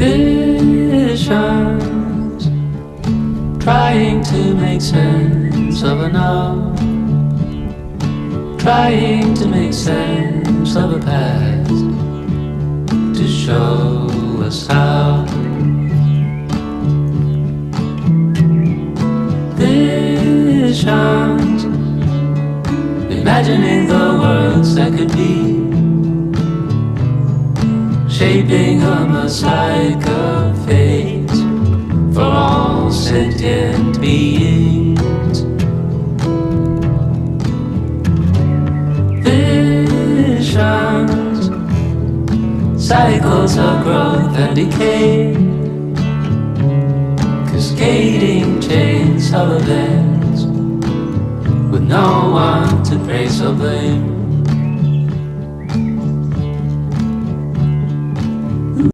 Visions, trying to make sense of a now, trying to make sense of a past, to show us how. Visions, imagining the worlds that could be, shaping a mosaic of fate for all sentient beings. Visions, cycles of growth and decay, cascading chains of events with no one to praise or blame.